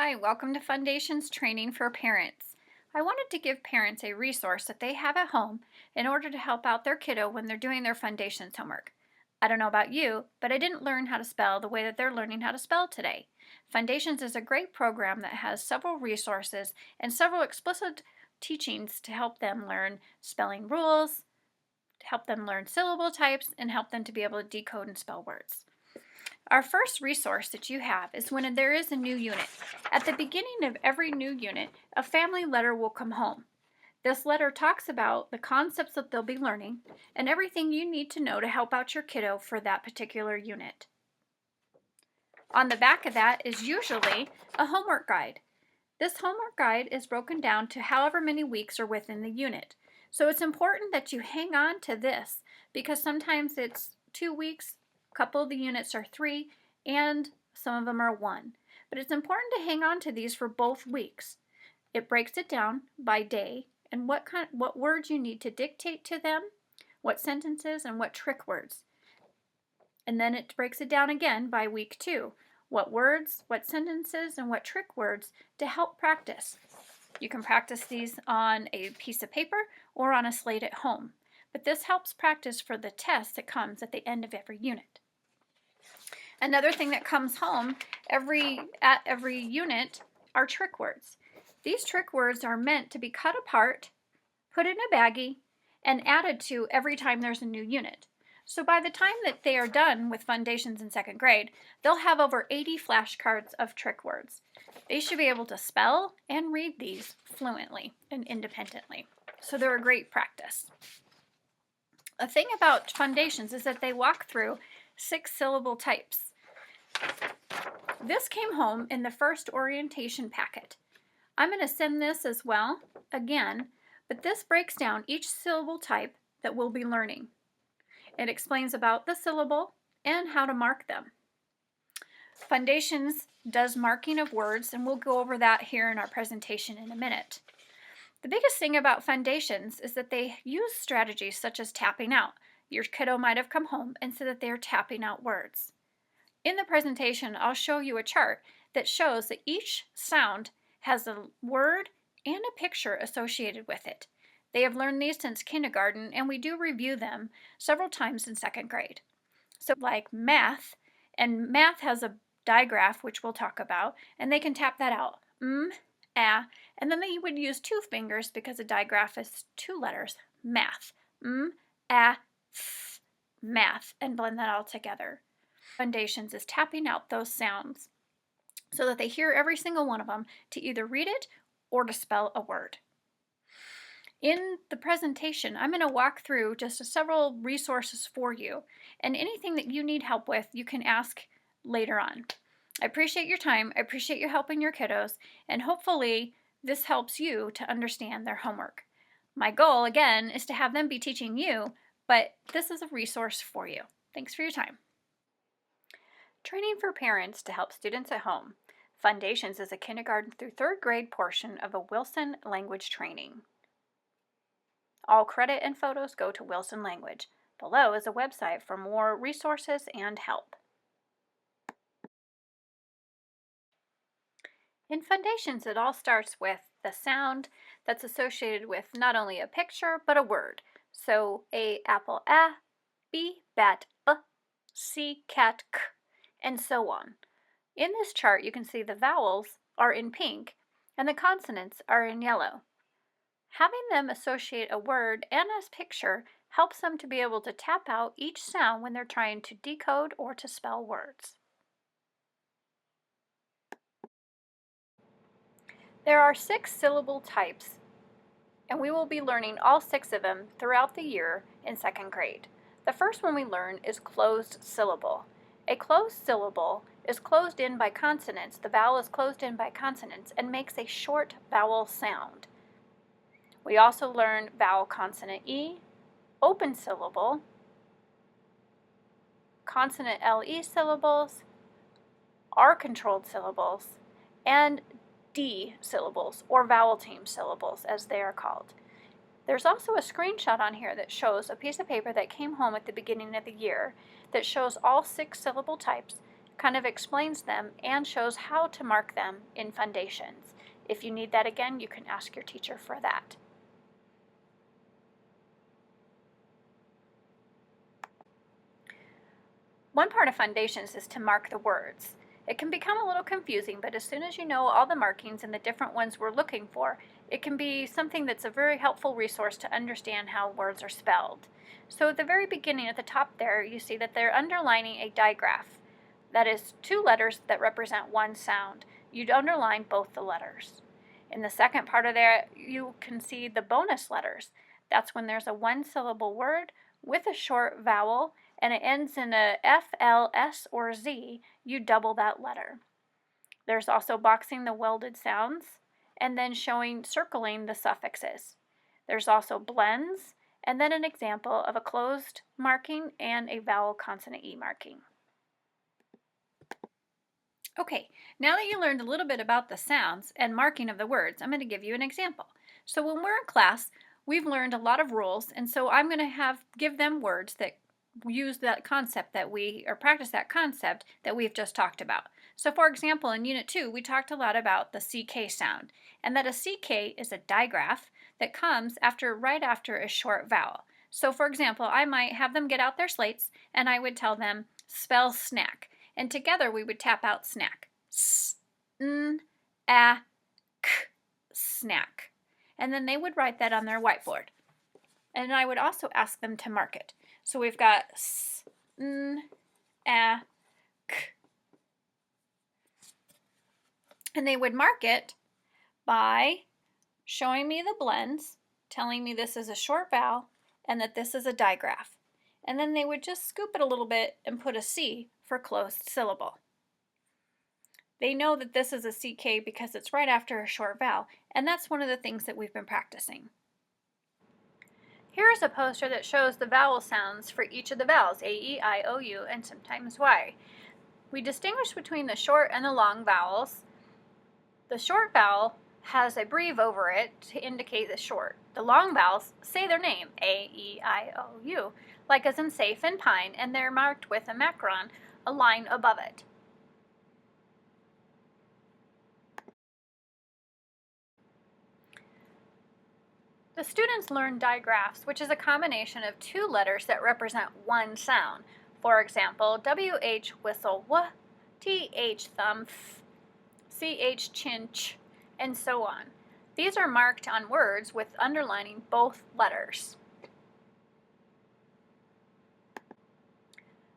Hi, welcome to Fundations Training for Parents. I wanted to give parents a resource that they have at home in order to help out their kiddo when they're doing their Fundations homework. I don't know about you, but I didn't learn how to spell the way that they're learning how to spell today. Fundations is a great program that has several resources and several explicit teachings to help them learn spelling rules, to help them learn syllable types, and help them to be able to decode and spell words. Our first resource that you have is when there is a new unit. At the beginning of every new unit, a family letter will come home. This letter talks about the concepts that they'll be learning and everything you need to know to help out your kiddo for that particular unit. On the back of that is usually a homework guide. This homework guide is broken down to however many weeks are within the unit. So it's important that you hang on to this because sometimes it's 2 weeks, a couple of the units are 3, and some of them are 1. But it's important to hang on to these for both weeks. It breaks it down by day and what words you need to dictate to them, what sentences and what trick words. And then it breaks it down again by week 2. What words, what sentences, and what trick words to help practice. You can practice these on a piece of paper or on a slate at home. But this helps practice for the test that comes at the end of every unit. Another thing that comes home at every unit are trick words. These trick words are meant to be cut apart, put in a baggie, and added to every time there's a new unit. So by the time that they are done with Fundations in 2nd grade, they'll have over 80 flashcards of trick words. They should be able to spell and read these fluently and independently. So they're a great practice. A thing about Fundations is that they walk through 6 syllable types. This came home in the first orientation packet. I'm going to send this as well, again, but this breaks down each syllable type that we'll be learning. It explains about the syllable and how to mark them. Fundations does marking of words, and we'll go over that here in our presentation in a minute. The biggest thing about Fundations is that they use strategies such as tapping out. Your kiddo might have come home and said that they're tapping out words. In the presentation, I'll show you a chart that shows that each sound has a word and a picture associated with it. They have learned these since kindergarten, and we do review them several times in 2nd grade. So like math, and math has a digraph, which we'll talk about, and they can tap that out. And then they would use 2 fingers because a digraph is 2 letters. Math. Math, and blend that all together. Fundations is tapping out those sounds so that they hear every single one of them to either read it or to spell a word. In the presentation, I'm going to walk through just several resources for you, and anything that you need help with, you can ask later on. I appreciate your time, I appreciate you helping your kiddos, and hopefully this helps you to understand their homework. My goal, again, is to have them be teaching you, but this is a resource for you. Thanks for your time. Training for parents to help students at home. Fundations is a kindergarten through 3rd grade portion of a Wilson language training. All credit and photos go to Wilson Language. Below is a website for more resources and help. In Fundations, it all starts with the sound that's associated with not only a picture, but a word. So, A, apple, A, B, bat, B, C, cat, K, and so on. In this chart, you can see the vowels are in pink and the consonants are in yellow. Having them associate a word and a picture helps them to be able to tap out each sound when they're trying to decode or to spell words. There are 6 syllable types, and we will be learning all 6 of them throughout the year in 2nd grade. The first one we learn is closed syllable. A closed syllable is closed in by consonants. The vowel is closed in by consonants and makes a short vowel sound. We also learn vowel consonant E, open syllable, consonant LE syllables, R-controlled syllables, and D syllables, or vowel team syllables as they are called. There's also a screenshot on here that shows a piece of paper that came home at the beginning of the year that shows all 6 syllable types kind of explains them and shows how to mark them in Fundations. If you need that again, you can ask your teacher for that. One part of Fundations is to mark the words. It can become a little confusing, but as soon as you know all the markings and the different ones we're looking for, it can be something that's a very helpful resource to understand how words are spelled. So at the very beginning at the top there, you see that they're underlining a digraph. That is 2 letters that represent one sound. You'd underline both the letters. In the second part of there, you can see the bonus letters. That's when there's a 1-syllable word with a short vowel and it ends in a F, L, S, or Z, you double that letter. There's also boxing the welded sounds and then circling the suffixes. There's also blends and then an example of a closed marking and a vowel consonant E marking. Okay, now that you learned a little bit about the sounds and marking of the words, I'm going to give you an example. So when we're in class, we've learned a lot of rules, and so I'm going to give them words that use that concept practice that concept that we've just talked about. So for example, in Unit 2, we talked a lot about the CK sound, and that a CK is a digraph that comes right after a short vowel. So for example, I might have them get out their slates, and I would tell them, spell snack. And together we would tap out snack. S-N-A-K, snack. And then they would write that on their whiteboard. And I would also ask them to mark it. So we've got S-N-A-K. And they would mark it by showing me the blends, telling me this is a short vowel and that this is a digraph. And then they would just scoop it a little bit and put a C for closed syllable. They know that this is a CK because it's right after a short vowel, and that's one of the things that we've been practicing. Here is a poster that shows the vowel sounds for each of the vowels, A, E, I, O, U, and sometimes Y. We distinguish between the short and the long vowels. The short vowel has a breve over it to indicate the short. The long vowels say their name, A, E, I, O, U, like as in safe and pine, and they're marked with a macron, a line above it. The students learn digraphs, which is a combination of 2 letters that represent one sound. For example, WH whistle W, TH thumb Th, CH chin Ch, and so on. These are marked on words with underlining both letters.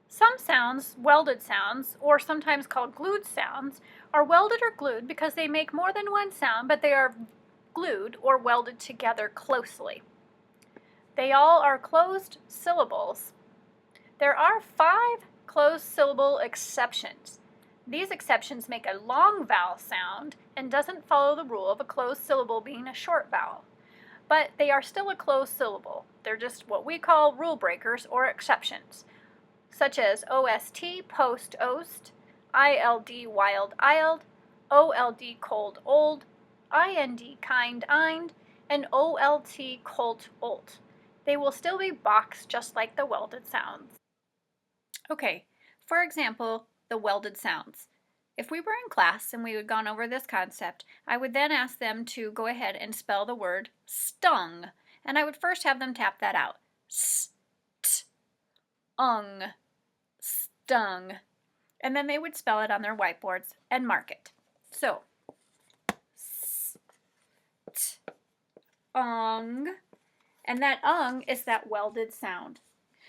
Some sounds, welded sounds, or sometimes called glued sounds, are welded or glued because they make more than one sound, but they are glued or welded together closely. They all are closed syllables. There are 5 closed syllable exceptions. These exceptions make a long vowel sound and doesn't follow the rule of a closed syllable being a short vowel. But they are still a closed syllable. They're just what we call rule breakers or exceptions, such as OST, post, ost, ILD, wild, ild, OLD, cold, old, IND, kind, ind, and OLT, colt, olt. They will still be boxed just like the welded sounds. Okay, for example, the welded sounds. If we were in class and we had gone over this concept, I would then ask them to go ahead and spell the word stung, and I would first have them tap that out. S-t-ung, stung. And then they would spell it on their whiteboards and mark it. So, ung, and that ung is that welded sound.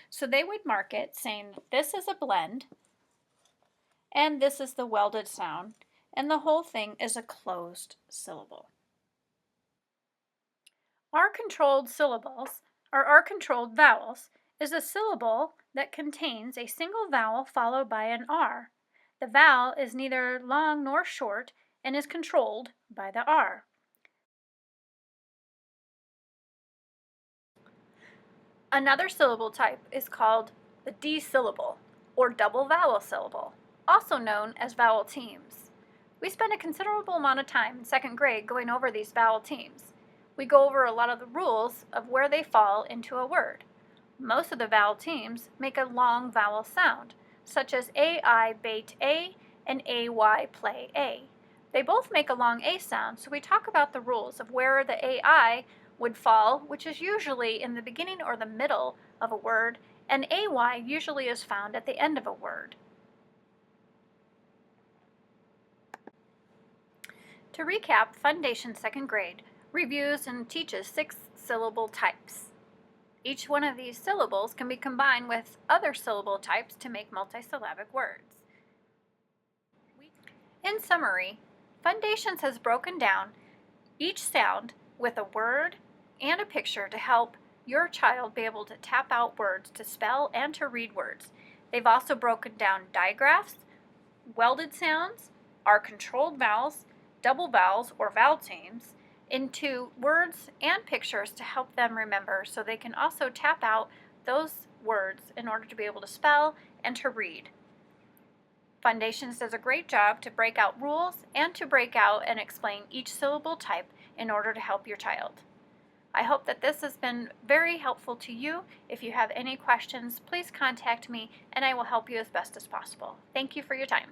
So they would mark it saying this is a blend and this is the welded sound, and the whole thing is a closed syllable. Our controlled syllables, or our controlled vowels, is a syllable that contains a single vowel followed by an R. The vowel is neither long nor short and is controlled by the R. Another syllable type is called the D syllable, or double vowel syllable, also known as vowel teams. We spend a considerable amount of time in 2nd grade going over these vowel teams. We go over a lot of the rules of where they fall into a word. Most of the vowel teams make a long vowel sound. such as AI bait A and AY play A. They both make a long A sound, so we talk about the rules of where the AI would fall, which is usually in the beginning or the middle of a word, and AY usually is found at the end of a word. To recap, Fundations 2nd grade reviews and teaches 6 syllable types. Each one of these syllables can be combined with other syllable types to make multisyllabic words. In summary, Fundations has broken down each sound with a word and a picture to help your child be able to tap out words to spell and to read words. They've also broken down digraphs, welded sounds, our controlled vowels, double vowels or vowel teams, into words and pictures to help them remember, so they can also tap out those words in order to be able to spell and to read. Fundations does a great job to break out rules and to break out and explain each syllable type in order to help your child. I hope that this has been very helpful to you. If you have any questions, please contact me and I will help you as best as possible. Thank you for your time.